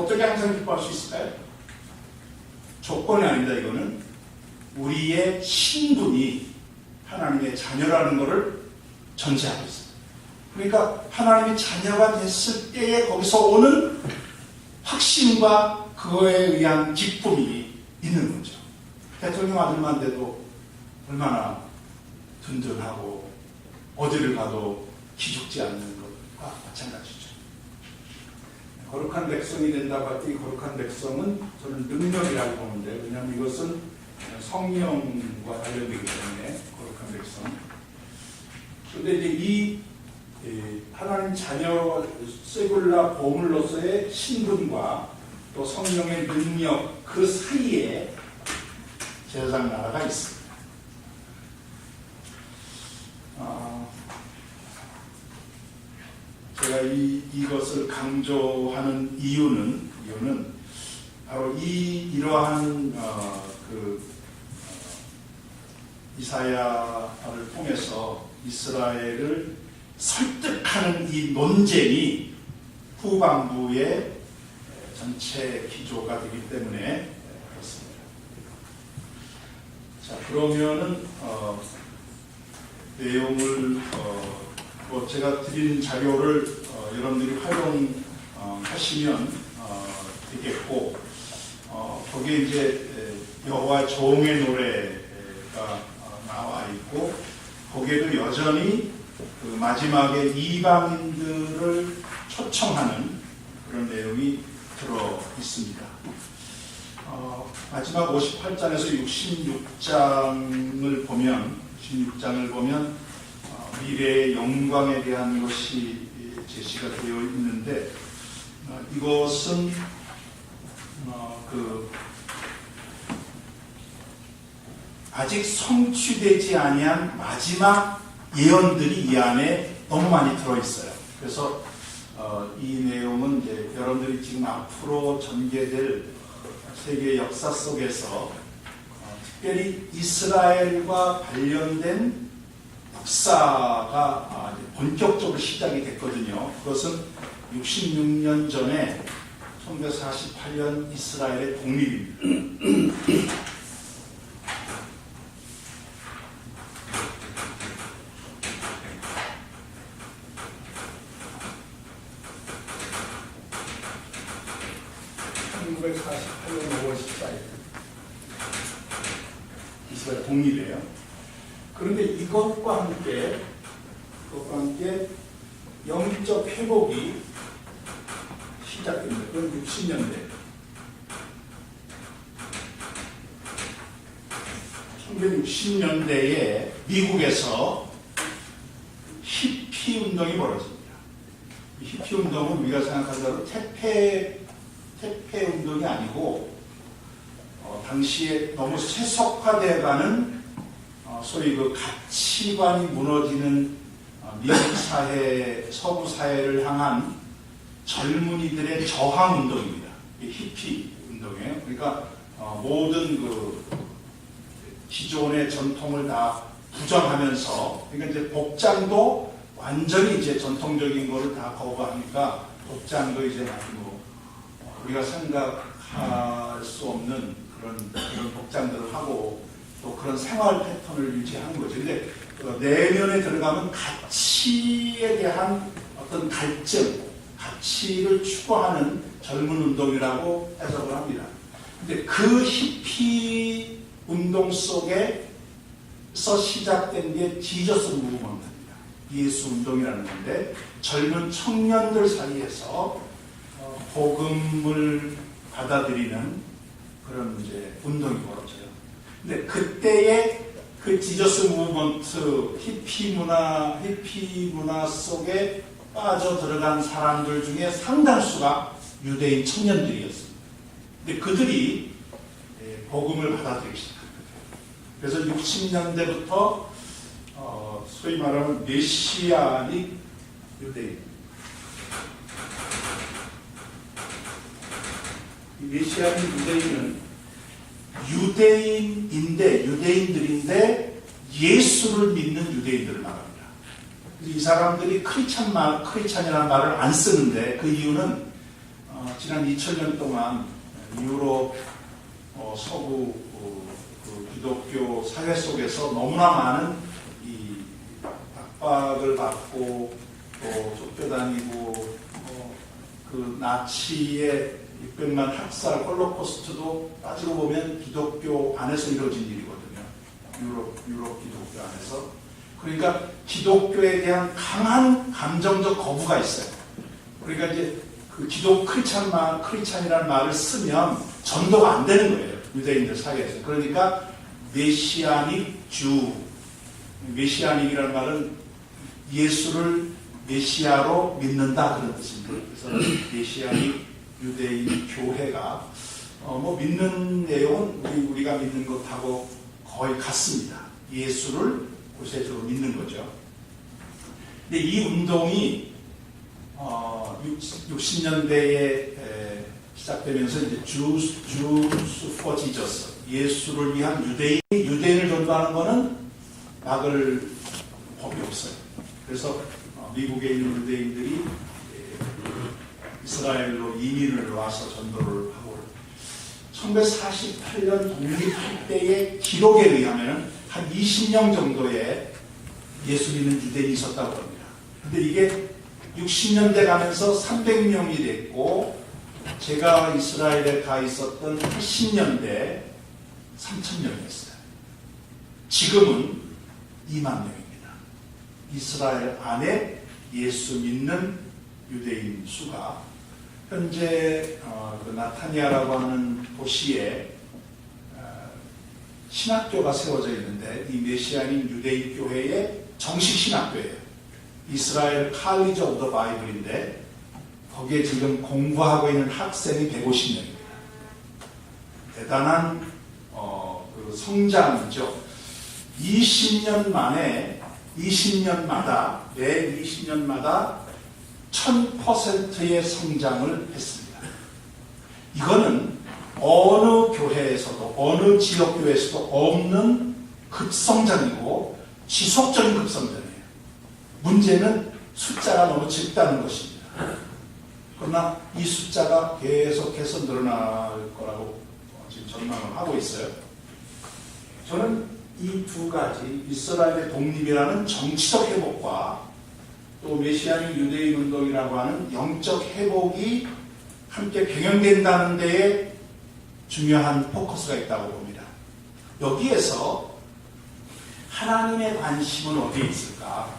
어떻게 항상 기뻐할 수 있을까요? 조건이 아니다. 이거는 우리의 신분이 하나님의 자녀라는 것을 전제하고 있습니다. 그러니까 하나님의 자녀가 됐을 때에 거기서 오는 확신과 그거에 의한 기쁨이 있는 거죠. 대통령 아들만 돼도 얼마나 든든하고 어디를 가도 기죽지 않는 것과 마찬가지죠. 거룩한 백성이 된다고 할 때 이 거룩한 백성은 저는 능력이라고 보는데, 왜냐하면 이것은 성령과 관련되기 때문에 거룩한 백성. 그런데 이제 이 하나님 자녀 세굴라 보물로서의 신분과 또 성령의 능력 그 사이에 세상 나라가 있습니다. 제가 이것을 강조하는 이유는 바로 이러한 이사야를 통해서 이스라엘을 설득하는 이 논쟁이 후반부의 전체 기조가 되기 때문에 그렇습니다. 자, 그러면은 내용을 제가 드린 자료를 여러분들이 활용하시면 되겠고, 거기에 이제 여호와 종의 노래가 나와 있고, 거기에도 여전히 그 마지막에 이방인들을 초청하는 그런 내용이 들어 있습니다. 마지막 58장에서 66장을 보면 미래의 영광에 대한 것이 제시가 되어 있는데, 이것은 아직 성취되지 아니한 마지막 예언들이 이 안에 너무 많이 들어있어요. 그래서 이 내용은 이제 여러분들이 지금 앞으로 전개될 세계 역사 속에서 특별히 이스라엘과 관련된 역사가 본격적으로 시작이 됐거든요. 그것은 66년 전에 1948년 이스라엘의 독립입니다. 이스라엘 독립이에요. 그런데 이것과 함께 영적 회복이 시작됩니다. 그건 60년대. 1960년대에 미국에서 히피 운동이 벌어집니다. 이 히피 운동은 우리가 생각하는 대로 퇴폐 운동이 아니고 당시에 너무 세속화되어가는 소위 그 가치관이 무너지는 미국 사회, 서구 사회를 향한 젊은이들의 저항 운동입니다. 히피 운동이에요. 그러니까 모든 그 기존의 전통을 다 부정하면서, 그러니까 이제 복장도 완전히 이제 전통적인 거를 다 거부하니까 복장도 이제 우리가 생각할 수 없는 그런 복장들을 하고 또 그런 생활 패턴을 유지하는 거죠. 근데 내면에 들어가면 가치에 대한 어떤 갈증, 가치를 추구하는 젊은 운동이라고 해석을 합니다. 근데 그 히피 운동 속에서 시작된 게 지저스 무브먼트입니다. 예수 운동이라는 건데, 젊은 청년들 사이에서 복음을 받아들이는 그런 이제 운동이 벌어져요. 근데 그때의 그 지저스 무브먼트, 히피 문화 속에 빠져 들어간 사람들 중에 상당수가 유대인 청년들이었습니다. 근데 그들이 복음을 받아들이기 시작합니다. 그래서 60년대부터 소위 말하는 메시아닉 유대인, 이 메시아닉 유대인은 유대인들인데 예수를 믿는 유대인들을 말합니다. 이 사람들이 크리스찬이라는 말을 안 쓰는데, 그 이유는 지난 2000년 동안 유럽 서구 그 기독교 사회 속에서 너무나 많은 이 압박을 받고 또 쫓겨다니고 그 나치의 600만 학살 홀로코스트도 따지고 보면 기독교 안에서 이루어진 일이거든요. 유럽 기독교 안에서. 그러니까 기독교에 대한 강한 감정적 거부가 있어요. 그러니까 이제 그 크리스찬이라는 말을 쓰면 전도가 안 되는 거예요. 유대인들 사이에서. 그러니까 메시아닉 주, 메시아닉이라는 말은 예수를 메시아로 믿는다 그런 뜻입니다. 그래서 메시아닉 유대인 교회가 뭐 믿는 내용은 우리가 믿는 것하고 거의 같습니다. 예수를 구세주로 믿는 거죠. 근데 이 운동이 60년대에 시작되면서 이제 Jews for Jesus, 예수를 위한 유대인을 전도하는 것은 막을 법이 없어요. 그래서 미국에 있는 유대인들이 이스라엘로 이민을 와서 전도를 하고 1948년 독립할 때의 기록에 의하면 한 20명 정도의 예수 믿는 유대인이 있었다고 합니다. 근데 이게 60년대 가면서 300명이 됐고 제가 이스라엘에 가 있었던 80년대 3,000명이었어요. 지금은 2만 명입니다. 이스라엘 안에 예수 믿는 유대인 수가 현재 그 나타니아라고 하는 도시에 신학교가 세워져 있는데 이 메시아닌 유대인 교회의 정식 신학교예요. 이스라엘 칼리지 오브 더 바이블인데 거기에 지금 공부하고 있는 학생이 150명입니다. 대단한 그 성장이죠. 20년마다 매 20년마다 1000%의 성장을 했습니다. 이거는 어느 교회에서도 어느 지역교회에서도 없는 급성장이고 지속적인 급성장이에요. 문제는 숫자가 너무 적다는 것입니다. 그러나 이 숫자가 계속해서 늘어날 거라고 지금 전망을 하고 있어요. 저는 이 두 가지, 이스라엘의 독립이라는 정치적 회복과 또 메시아닉 유대인 운동이라고 하는 영적 회복이 함께 병행된다는 데에 중요한 포커스가 있다고 봅니다. 여기에서 하나님의 관심은 어디에 있을까?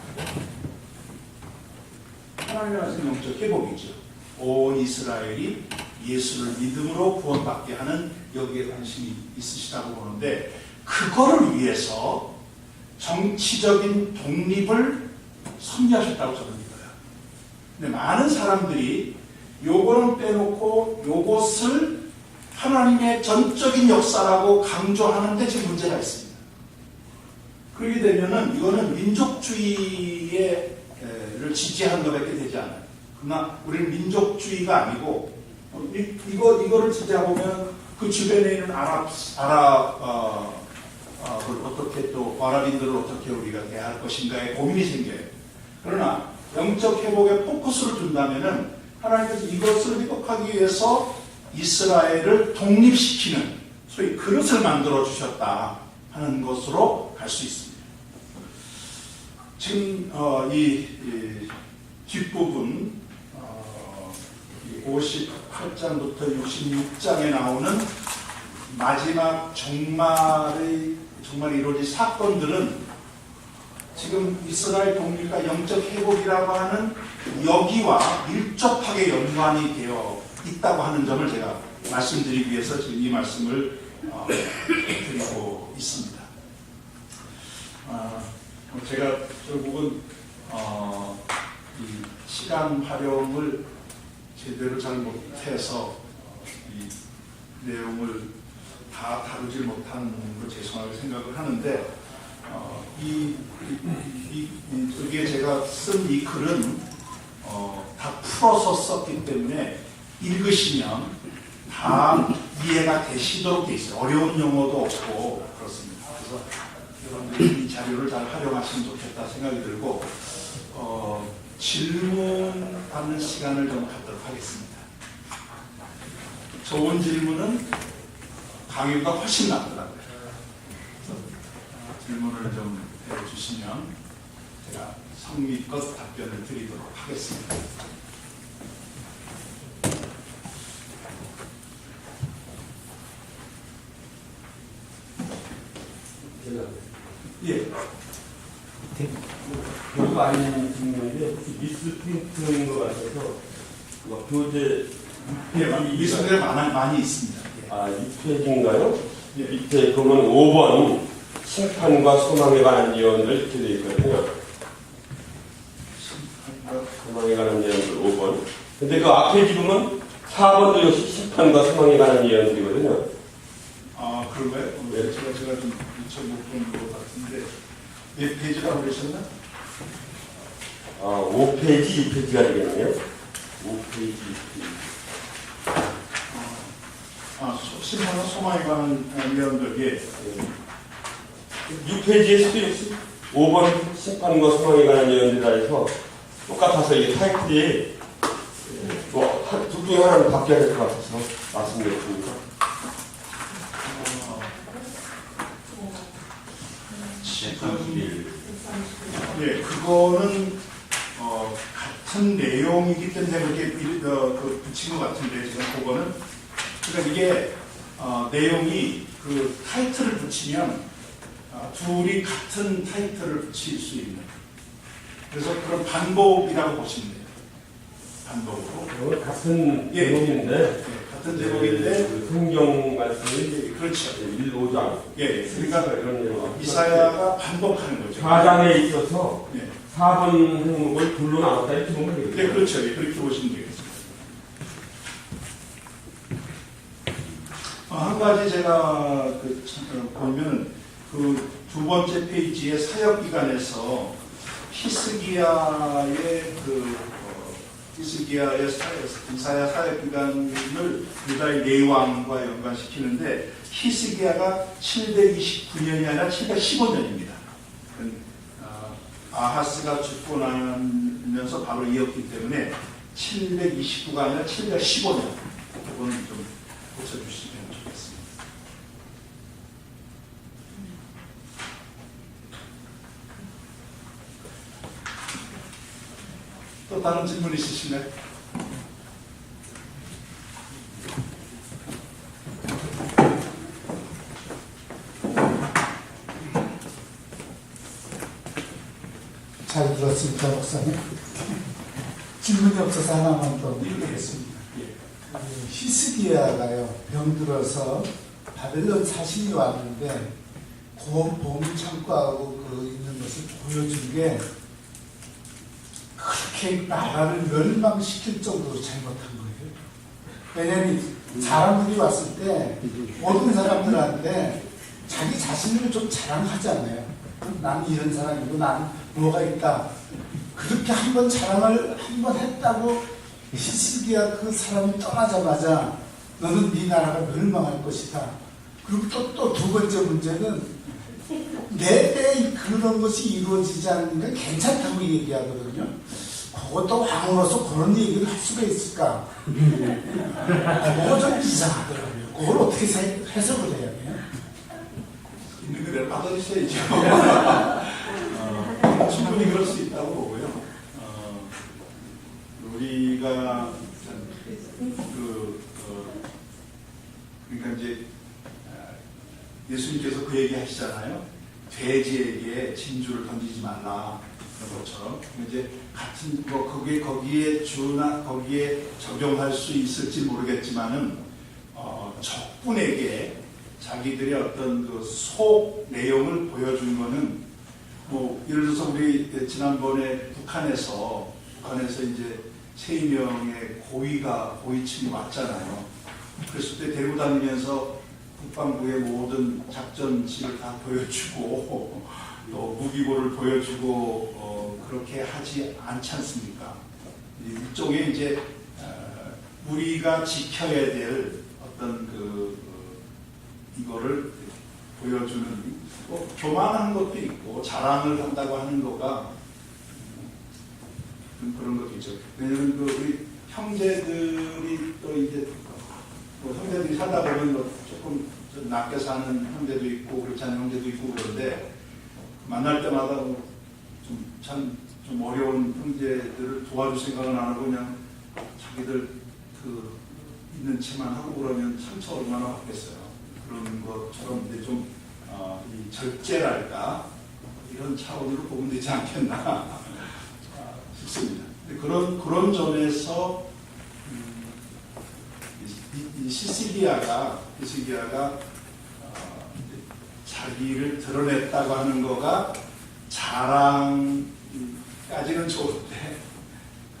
하나님의 관심은 영적 회복이죠. 온 이스라엘이 예수를 믿음으로 구원받게 하는 여기에 관심이 있으시다고 보는데 그거를 위해서 정치적인 독립을 섭리하셨다고 저는 믿어요. 근데 많은 사람들이 요거는 빼놓고 요것을 하나님의 전적인 역사라고 강조하는데 지금 문제가 있습니다. 그렇게 되면은 이거는 민족주의를 지지하는 것밖에 되지 않아요. 그러나 우리는 민족주의가 아니고 이거를 지지하면 그 주변에 있는 어떻게 또 아랍인들을 어떻게 우리가 대할 것인가에 고민이 생겨요. 그러나 영적 회복에 포커스를 둔다면은 하나님께서 이것을 회복하기 위해서 이스라엘을 독립시키는 소위 그릇을 만들어 주셨다 하는 것으로 갈 수 있습니다. 지금 이 뒷부분 58장부터 66장에 나오는 마지막 정말 이루어질 사건들은 지금 이스라엘 독립과 영적 회복이라고 하는 여기와 밀접하게 연관이 되어 있다고 하는 점을 제가 말씀드리기 위해서 지금 이 말씀을 드리고 있습니다. 제가 결국은 이 시간 활용을 제대로 잘 못해서 이 내용을 다 다루질 못한 거 죄송하게 생각을 하는데 여기에 제가 쓴 이 글은 다 풀어서 썼기 때문에 읽으시면 다 이해가 되시도록 돼 있어요. 어려운 용어도 없고 그렇습니다. 그래서 여러분들이 이 자료를 잘 활용하시면 좋겠다 생각이 들고 질문 받는 시간을 좀 갖도록 하겠습니다. 좋은 질문은 강의보다 훨씬 낫더라고요. 질문을 좀 해주시면 제가 성의껏 답변을 드리도록 하겠습니다. 예. 별거 아닌 질문인데 혹시 미스프린트인 것 같아서 교재 미스가 많이 있습니다. 예. 6페이지인가요? 예. 밑에 보면 5번 심판과 소망에 관한 예언들 이렇게 되어 있거든요. 소망에 관한 예언들 5번. 근데 그 앞에 지금은 4번도 역시 심판과 소망에 관한 예언들이거든요. 아, 그런가요? 네. 제가 좀 못 본 것 같은데 몇 페이지라고 그러셨나? 5페이지, 6페이지가 되겠네요. 5페이지, 6페이지. 심판과 소망에 관한 예언들, 예. 6페이지에서도 역시 5번 심판과 소망에 관한 예언들이라 해서 똑같아서 이게 타이틀이 둘 중에 하나는 바뀌어야 될 것 같아서 말씀드렸습니다. 예, 그거는 같은 내용이기 때문에 그렇게 붙인 것 같은데 지금 그거는 그러니까 이게 내용이 그 타이틀을 붙이면 둘이 같은 타이틀을 붙일 수 있는 그래서 그런 반복이라고 보시면 돼요. 반복으로 같은 예, 제목인데 예, 같은 제목인데 그 성경 말씀이 예, 그렇죠. 1, 5장 예, 그러니까 이런 내용 이사야가 반복하는 거죠. 4장에 있어서 예. 4번 항목을 둘로 나눴다 이렇게 보면 되겠죠. 네, 그렇죠. 예, 그렇게 보시면 되겠습니다. 한 가지 제가 보면 그 두 번째 페이지의 사역 기간에서 히스기야의 이사야 사역 기간을 유다의 내왕과 연관시키는데 히스기야가 729년이 아니라 715년입니다. 아하스가 죽고 나면서 바로 이었기 때문에 729가 아니라 715년. 그건 좀 고쳐주시면 좋겠습니다. 또 다른 질문 있으신가요? 잘 들었습니다, 목사님. 질문이 없어서 하나만 더 드리겠습니다. 히스기야가요, 병들어서 바벨론 사신이 왔는데 그 보물창고하고 있는 것을 보여준 게 그렇게 나라를 멸망시킬 정도로 잘못한 거예요. 왜냐하면 사람들이 왔을 때 모든 사람들한테 자기 자신을 좀 자랑하잖아요. 나는 이런 사람이고 나는 뭐가 있다. 그렇게 한번 자랑을 한번 했다고 히스기야 그 사람이 떠나자마자 너는 네 나라가 멸망할 것이다. 그리고 또 두 번째 문제는 내 때에 그런 것이 이루어지지 않으니까 괜찮다고 얘기하거든요. 그것도 왕으로서 그런 얘기를 할 수가 있을까? 그거 좀 이상하더라고요. 그걸 어떻게 해석을 해야 돼요? 있는 그대로 받아주셔야죠. 충분히 그럴 수 있다고 보고요. 우리가 그러니까 이제 예수님께서 그 얘기 하시잖아요. 돼지에게 진주를 던지지 말라 그런 것처럼 이제 같은 거기에 적용할 수 있을지 모르겠지만은 적군에게 자기들의 어떤 그 속 내용을 보여준 거는 뭐 예를 들어서 우리 지난번에 북한에서 이제 3명의 고위층이 왔잖아요. 그랬을 때 데리고 다니면서 국방부의 모든 작전지를 다 보여주고 또 무기고를 보여주고 그렇게 하지 않지 않습니까? 이쪽에 이제 우리가 지켜야 될 어떤 이거를 보여주는 교만한 것도 있고 자랑을 한다고 하는 거가 그런 것도 있죠. 왜냐하면 우리 형제들이 또 이제 뭐 형제들이 살다 보면 뭐 조금 좀 낮게 사는 형제도 있고 그렇지 않은 형제도 있고 그런데 만날 때마다 좀 어려운 형제들을 도와줄 생각은 안 하고 그냥 자기들 그 있는 채만 하고 그러면 상처 얼마나 받겠어요. 그런 것처럼 이제 이 절제랄까 이런 차원으로 보면 되지 않겠나 싶습니다. 그런 점에서 이 시시기아가 자기를 드러냈다고 하는 거가 자랑까지는 좋은데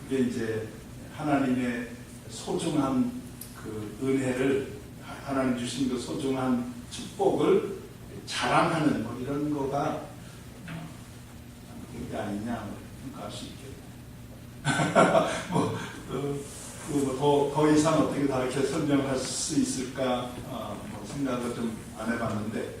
그게 이제 하나님의 소중한 그 은혜를 하나님 주신 그 소중한 축복을 자랑하는 뭐 이런 거가 그게 아니냐 평가할 수 있겠네요. 더 이상 어떻게 다르게 설명할 수 있을까 생각을 좀 안 해봤는데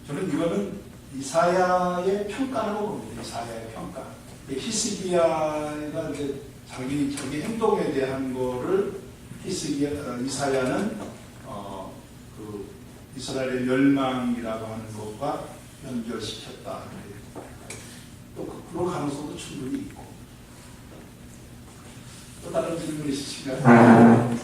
저는 이거는 이사야의 평가라고 봅니다. 이사야의 평가. 히스기야가 이제 자기 행동에 대한 거를 이사야는 그 이스라엘의 멸망이라고 하는 것과 연결시켰다. 또 그런 가능성도 충분히 있고. 또 다른 질문 있으신가요?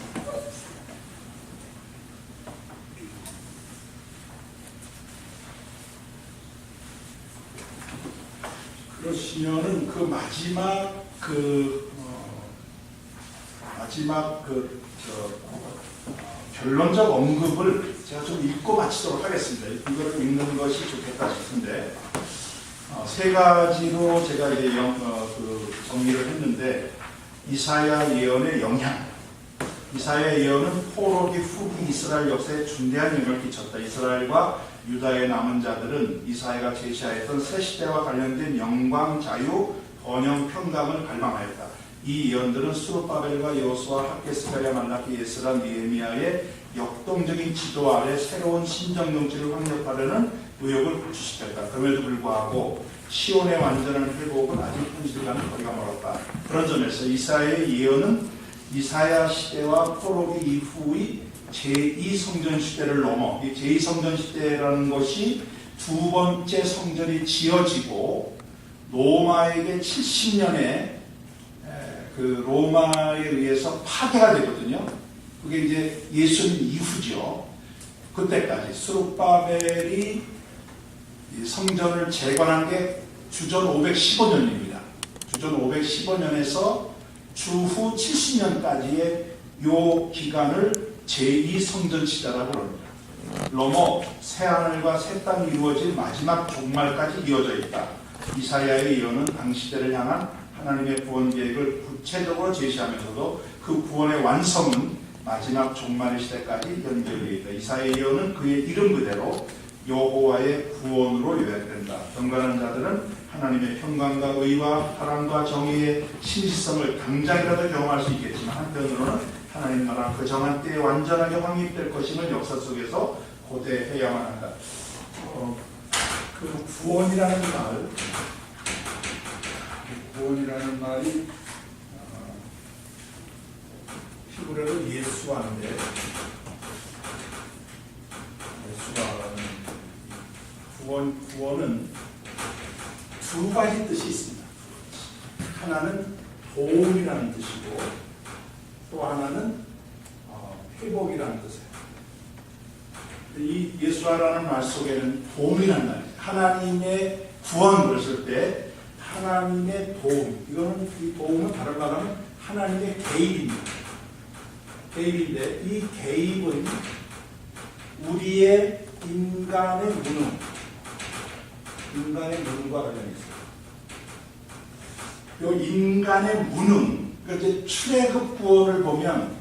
그러시면은 그 마지막 결론적 언급을 제가 좀 읽고 마치도록 하겠습니다. 이거를 읽는 것이 좋겠다 싶은데 세 가지로 제가 이제 정리를 했는데 이사야 예언의 영향. 이사야 예언은 포로기 후기 이스라엘 역사에 중대한 영향을 끼쳤다. 이스라엘과 유다의 남은 자들은 이사야가 제시하였던 새 시대와 관련된 영광, 자유, 번영, 평강을 갈망하였다. 이 예언들은 스룹바벨과 여호수아, 학개스가랴, 말라기, 에스라, 느헤미야의 역동적인 지도 아래 새로운 신정 정치를 확립하려는 의욕을 구축시켰다. 그럼에도 불구하고 시온의 완전한 회복은 아직 현실과는 거리가 멀었다. 그런 점에서 이사야의 예언은 이사야 시대와 포로기 이후의 제2성전 시대를 넘어 이 제2성전 시대라는 것이 두 번째 성전이 지어지고 로마에게 70년에 그 로마에 의해서 파괴가 되거든요. 그게 이제 예수님 이후죠. 그때까지 스룹바벨이 성전을 재건한 게 주전 515년입니다. 주전 515년에서 주후 70년까지의 요 기간을 제2성전 시대라고 합니다. 넘어 새하늘과 새 땅이 이루어질 마지막 종말까지 이어져 있다. 이사야의 예언은 당시대를 향한 하나님의 구원 계획을 구체적으로 제시하면서도 그 구원의 완성은 마지막 종말의 시대까지 연결되어 있다. 이사야의 예언은 그의 이름 그대로 여호와의 구원으로 요약된다. 경건한 자들은 하나님의 평강과 의와 사랑과 정의의 신실성을 당장이라도 경험할 수 있겠지만 한편으로는 하나님 나라 그 정한 때에 완전하게 확립될 것임을 역사 속에서 고대해야만 한다. 그 구원이라는 말이 히브리어로 예수와인데 구원은 두 가지 뜻이 있습니다. 하나는 도움이라는 뜻이고 또 하나는 회복이라는 뜻이에요. 이 예수와라는 말 속에는 도움이라는 말이에요. 하나님의 구원 그랬을 때 하나님의 도움, 이거는 이 도움은 다른 말하면 하나님의 개입입니다. 개입인데 이 개입은 우리의 인간의 무능과 관련이 있어요. 이 인간의 무능, 그러니까 출애굽 구원을 보면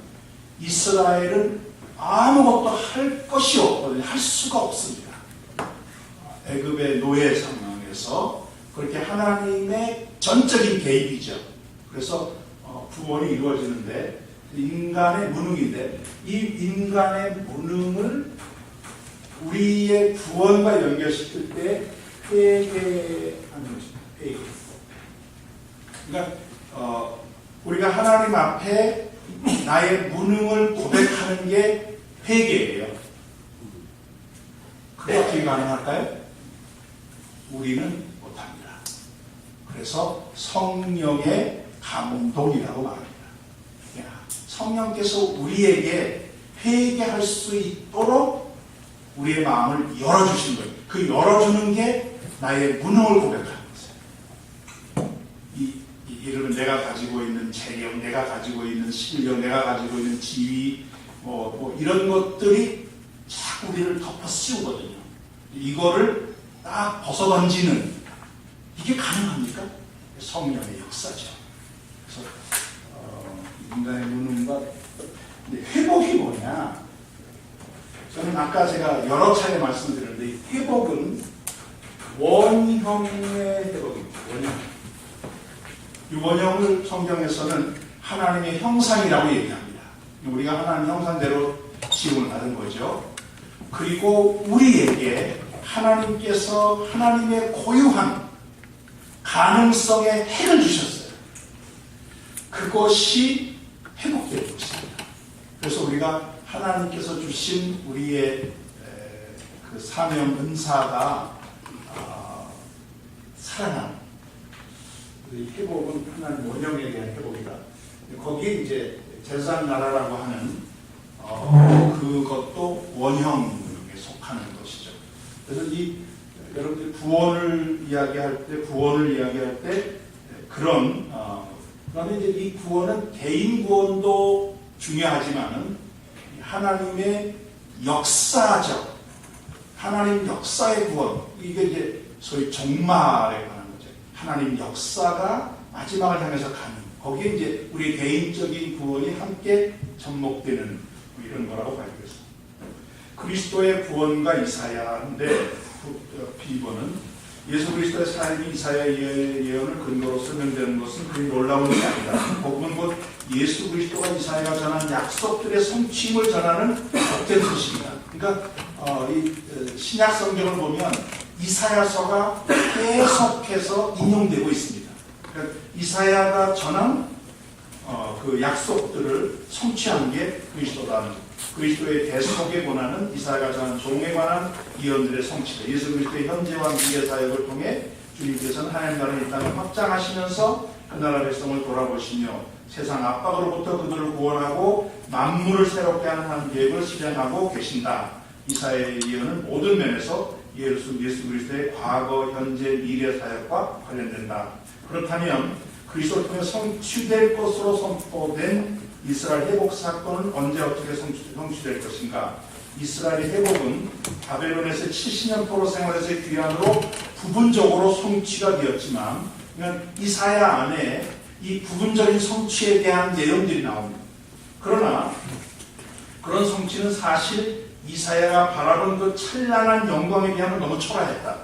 이스라엘은 아무것도 할 것이 없거든요. 할 수가 없습니다. 애굽의 노예 상황에서 그렇게 하나님의 전적인 개입이죠. 그래서 구원이 이루어지는데 인간의 무능인데 이 인간의 무능을 우리의 구원과 연결시킬 때 회개하는 것입니다. 회개. 그러니까 우리가 하나님 앞에 나의 무능을 고백하는 게 회개예요. 그게 어떻게 가능할까요? 우리는 못합니다. 그래서 성령의 감동이라고 말합니다. 성령께서 우리에게 회개할 수 있도록 우리의 마음을 열어주신 거예요. 그 열어주는 게 나의 무능을 고백하는 거예요. 이러면 내가 가지고 있는 재력, 내가 가지고 있는 실력, 내가 가지고 있는 지위, 이런 것들이 자꾸 우리를 덮어 씌우거든요. 이거를 딱 벗어던지는, 이게 가능합니까? 성령의 역사죠. 그래서 인간의 무능과 회복이 뭐냐? 저는 아까 제가 여러 차례 말씀드렸는데 이 회복은 원형의 회복입니다. 원형. 이 원형을 성경에서는 하나님의 형상이라고 얘기합니다. 우리가 하나님 형상대로 지음을 받은 거죠. 그리고 우리에게 하나님께서 하나님의 고유한 가능성의 핵을 주셨어요. 그것이 회복되고 있습니다. 그래서 우리가 하나님께서 주신 우리의 그 사명 은사가 살아나는 이 회복은 하나님 원형에 대한 회복이다. 거기에 이제 제사장 나라라고 하는 그것도 원형에 속하는 것이죠. 그래서 여러분들이 구원을 이야기할 때 그런 그다음에 이제 이 구원은 개인 구원도 중요하지만은 하나님의 역사적 하나님 역사의 구원, 이게 이제 소위 종말에 관한 거죠. 하나님 역사가 마지막을 향해서 가는, 거기에 이제 우리 개인적인 구원이 함께 접목되는 이런 거라고 봐야 되겠습니다. 그리스도의 구원과 이사야인데 비번은 예수 그리스도의 삶이 이사야의 예언을 근거로 설명되는 것은 그리 놀라운 것이 아니다. 복음은 곧 예수 그리스도가 이사야가 전한 약속들의 성취임을 전하는 복된 소식이다. 그러니까 이 신약 성경을 보면 이사야서가 계속해서 인용되고 있습니다. 그러니까 이사야가 전한 그 약속들을 성취한 게 그리스도다. 그리스도의 대속에 권하는 이사야가 전한 종에 관한 예언들의 성취다. 예수 그리스도의 현재와 미래 사역을 통해 주님께서는 하나님 나라를 이 땅에 확장하시면서 그 나라 백성을 돌아보시며 세상 압박으로부터 그들을 구원하고 만물을 새롭게 하는 한 계획을 실행하고 계신다. 이사야의 예언은 모든 면에서 예수 그리스도의 과거, 현재, 미래 사역과 관련된다. 그렇다면 그리스도를 통해 성취될 것으로 선포된 이스라엘 회복 사건은 언제 어떻게 성취될 것인가? 이스라엘의 회복은 바벨론에서 70년 포로 생활에서의 귀환으로 부분적으로 성취가 되었지만, 그러니까 이사야 안에 이 부분적인 성취에 대한 내용들이 나옵니다. 그러나 그런 성취는 사실 이사야가 바라본 그 찬란한 영광에 비하면 너무 초라했다.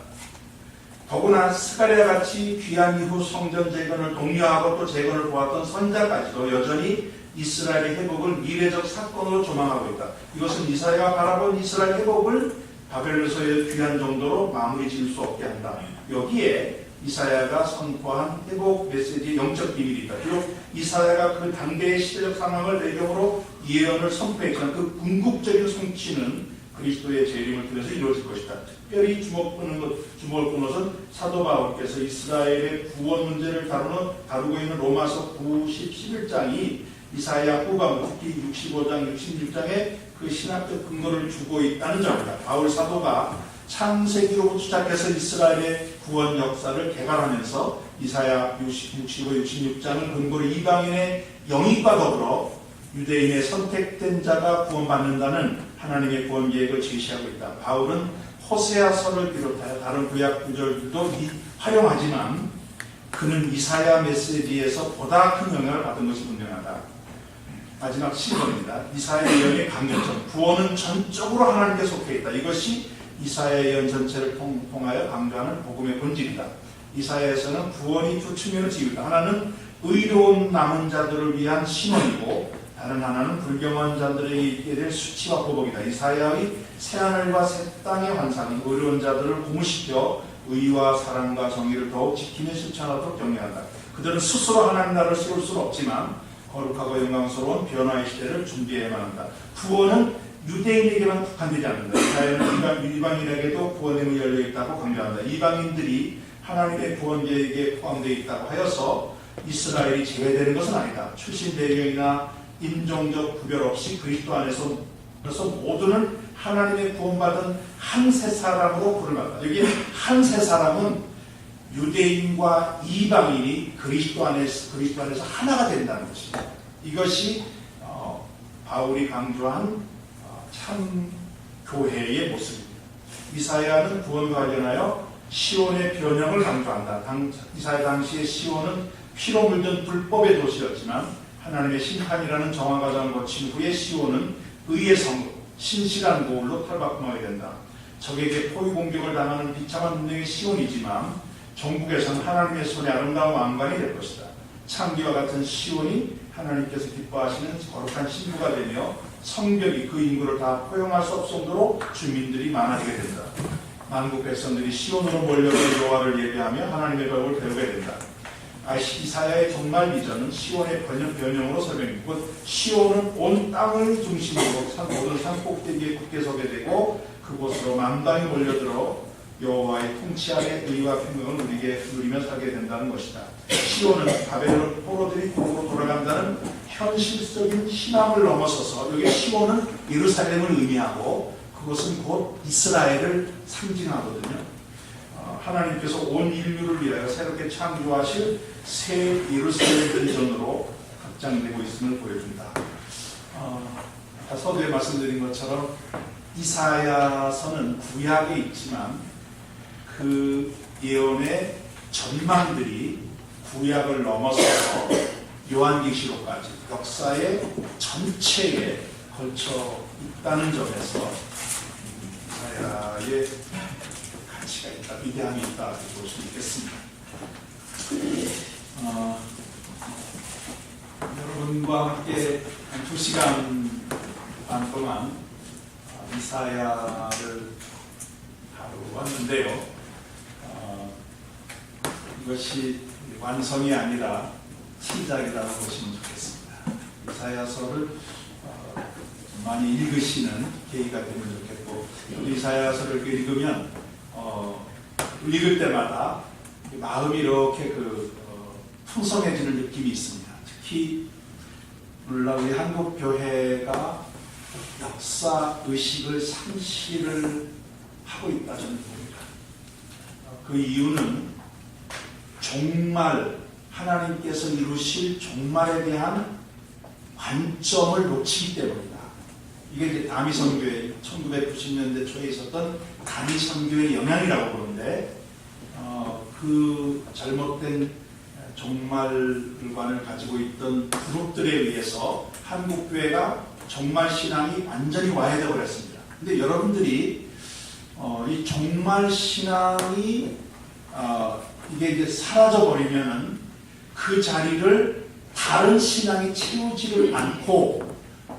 더구나 스가랴 같이 귀환 이후 성전 재건을 독려하고 또 재건을 보았던 선자까지도 여전히 이스라엘의 회복을 미래적 사건으로 조망하고 있다. 이것은 이사야가 바라본 이스라엘 회복을 바벨론에서의 귀환 정도로 마무리 지을 수 없게 한다. 여기에 이사야가 선포한 회복 메시지의 영적 비밀이 있다. 비록 이사야가 그 당대의 시대적 상황을 배경으로 예언을 선포했지만 그 궁극적인 성취는 그리스도의 재림을 통해서 이루어질 것이다. 특별히 주목을 끄는 것은 사도 바울께서 이스라엘의 구원 문제를 다루고 있는 로마서 9, 10, 11장이 이사야 후반부, 특히 65장, 66장에 그 신학적 근거를 주고 있다는 점입니다. 바울 사도가 창세기로부터 시작해서 이스라엘의 구원 역사를 개발하면서 이사야 65, 66장은 근거로 이방인의 영입과 더불어 유대인의 선택된 자가 구원받는다는 하나님의 구원 계획을 제시하고 있다. 바울은 호세아서를 비롯하여 다른 구약 구절들도 활용하지만 그는 이사야 메시지에서 보다 큰 영향을 받은 것이 분명하다. 마지막 7번입니다. 이사야 예언의 강조점. 구원은 전적으로 하나님께 속해 있다. 이것이 이사야 예언 전체를 통하여 강조하는 복음의 본질이다. 이사야에서는 구원이 두 측면을 지고 있다. 하나는 의로운 남은 자들을 위한 신원이고 다른 하나는 불경한 자들에게 있게 될 수치와 보복이다. 이사야의 새하늘과 새 땅의 환상은 의로운 자들을 고무시켜 의와 사랑과 정의를 더욱 지키며 실천하도록 격려한다. 그들은 스스로 하나님 나라를 세울 수는 없지만 거룩하고 영광스러운 변화의 시대를 준비해야만 한다. 구원은 유대인에게만 국한되지 않는다. 이사야는 이방인에게도 구원의 문이 열려 있다고 강조한다. 이방인들이 하나님의 구원 계획에 포함되어 있다고 하여서 이스라엘이 제외되는 것은 아니다. 출신 배경이나 인종적 구별 없이 그리스도 안에서 그래서 모두는 하나님의 구원받은 한 세 사람으로 부름받다. 여기 한 세 사람은 유대인과 이방인이 그리스도 안에서 하나가 된다는 것입니다. 이것이 바울이 강조한 참 교회의 모습입니다. 이사야는 구원 관련하여 시온의 변형을 강조한다. 이사야 당시의 시온은 피로 물든 불법의 도시였지만 하나님의 심판이라는 정화 과정을 거친 후에 시온은 의의 성읍, 신실한 고을로 탈바꿈하게 된다. 적에게 포위 공격을 당하는 비참한 운명의 시온이지만 종국에서는 하나님의 손에 아름다운 왕관이 될 것이다. 창기와 같은 시온이 하나님께서 기뻐하시는 거룩한 신부가 되며 성벽이 그 인구를 다 포용할 수 없을 정도로 주민들이 많아지게 된다. 만국 백성들이 시온으로 몰려서 여호와를 예배하며 하나님의 법을 배우게 된다. 이사야의 종말 비전은 시온의 변형으로 설명했고, 시온은 온 땅을 중심으로 모든 산 꼭대기에 굳게 서게 되고 그곳으로 만방이 몰려들어 여호와의 통치 아래 의와 평강을 우리에게 누리며 살게 된다는 것이다. 시온은 바벨론 포로들이 고국으로 돌아간다는 현실적인 희망을 넘어서서 여기 시온은 예루살렘을 의미하고 그것은 곧 이스라엘을 상징하거든요. 하나님께서 온 인류를 위하여 새롭게 창조하실 새 예루살렘 비전으로 확장되고 있음을 보여준다. 아까 서두에 말씀드린 것처럼 이사야서는 구약에 있지만 그 예언의 전망들이 구약을 넘어서서 요한계시록까지 역사의 전체에 걸쳐 있다는 점에서 이사야의 가치가 있다, 위대함이 있다 볼 수 있겠습니다. 여러분과 함께 한 2시간 반 동안 이사야를 다루었는데요. 이것이 완성이 아니라 시작이라고 보시면 좋겠습니다. 이사야서를 많이 읽으시는 계기가 되면 좋겠고, 이사야서를 읽으면 읽을 때마다 마음이 이렇게 풍성해지는 느낌이 있습니다. 특히 물론 우리 한국 교회가 역사 의식을 상실을 하고 있다 저는 봅니다. 그 이유는 종말, 하나님께서 이루실 종말에 대한 관점을 놓치기 때문이다. 이게 이제 다미선교회 1990년대 초에 있었던 다미선교의 영향이라고 보는데, 그 잘못된 종말관을 가지고 있던 그룹들에 의해서 한국교회가 종말신앙이 완전히 와해되어 버렸습니다. 근데 여러분들이 이 종말신앙이 이게 이제 사라져버리면은 그 자리를 다른 신앙이 채우지를 않고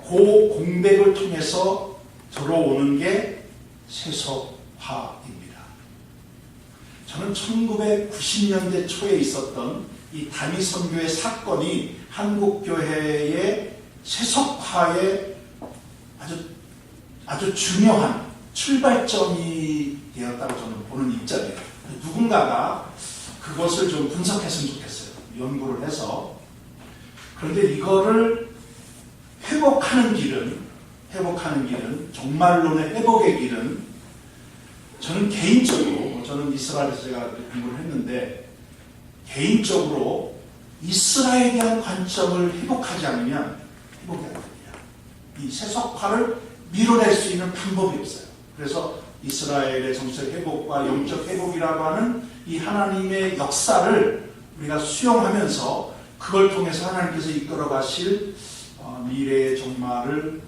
그 공백을 통해서 들어오는 게 세속화입니다. 저는 1990년대 초에 있었던 이 다미선교회 사건이 한국교회의 세속화에 아주 중요한 출발점이 되었다고 저는 보는 입장이에요. 누군가가 그것을 좀 분석했으면 좋겠어요. 연구를 해서. 그런데 이거를 회복하는 길은 종말론의 회복의 길은 저는 개인적으로, 저는 이스라엘에서 제가 공부를 했는데 개인적으로 이스라엘에 대한 관점을 회복하지 않으면 회복이 안 됩니다. 이 세속화를 밀어낼 수 있는 방법이 없어요. 그래서 이스라엘의 정치적 회복과 영적 회복이라고 하는 이 하나님의 역사를 우리가 수용하면서 그걸 통해서 하나님께서 이끌어 가실 미래의 종말을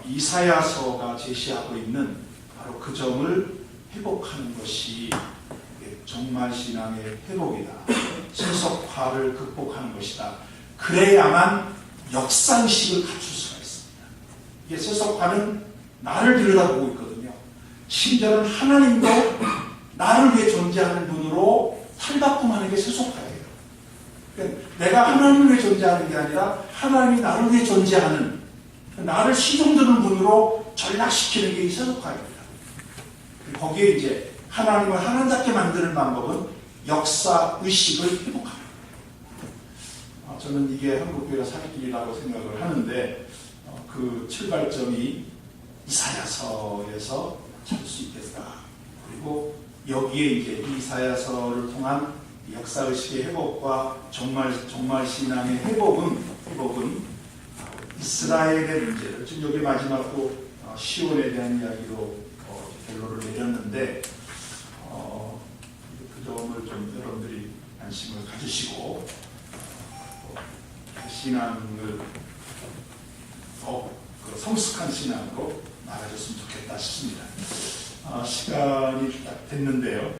이사야서가 제시하고 있는 바로 그 점을 회복하는 것이 종말신앙의 회복이다. 세속화를 극복하는 것이다. 그래야만 역사의식을 갖출 수가 있습니다. 이게 세속화는 나를 들여다보고 있거든요. 심지어는 하나님도 나를 위해 존재하는 분으로 탈바꿈하는 게 세속화예요. 그러니까 내가 하나님을 위해 존재하는 게 아니라 하나님이 나를 위해 존재하는, 나를 시종드는 분으로 전락시키는 게 이 세속화입니다. 거기에 이제 하나님을 하나님답게 만드는 방법은 역사 의식을 회복합니다. 저는 이게 한국교회 살 길이라고 생각을 하는데 그 출발점이 이사야서에서 찾을 수 있겠다. 그리고 여기에 이제 이사야서를 통한 역사의식의 회복과 종말 신앙의 회복은 이스라엘의 문제를, 지금 여기 마지막으로 시온에 대한 이야기로 결론을 내렸는데 그 점을 좀 여러분들이 관심을 가지시고 신앙을 더 성숙한 신앙으로 나아졌으면 좋겠다 싶습니다. 시간이 딱 됐는데요.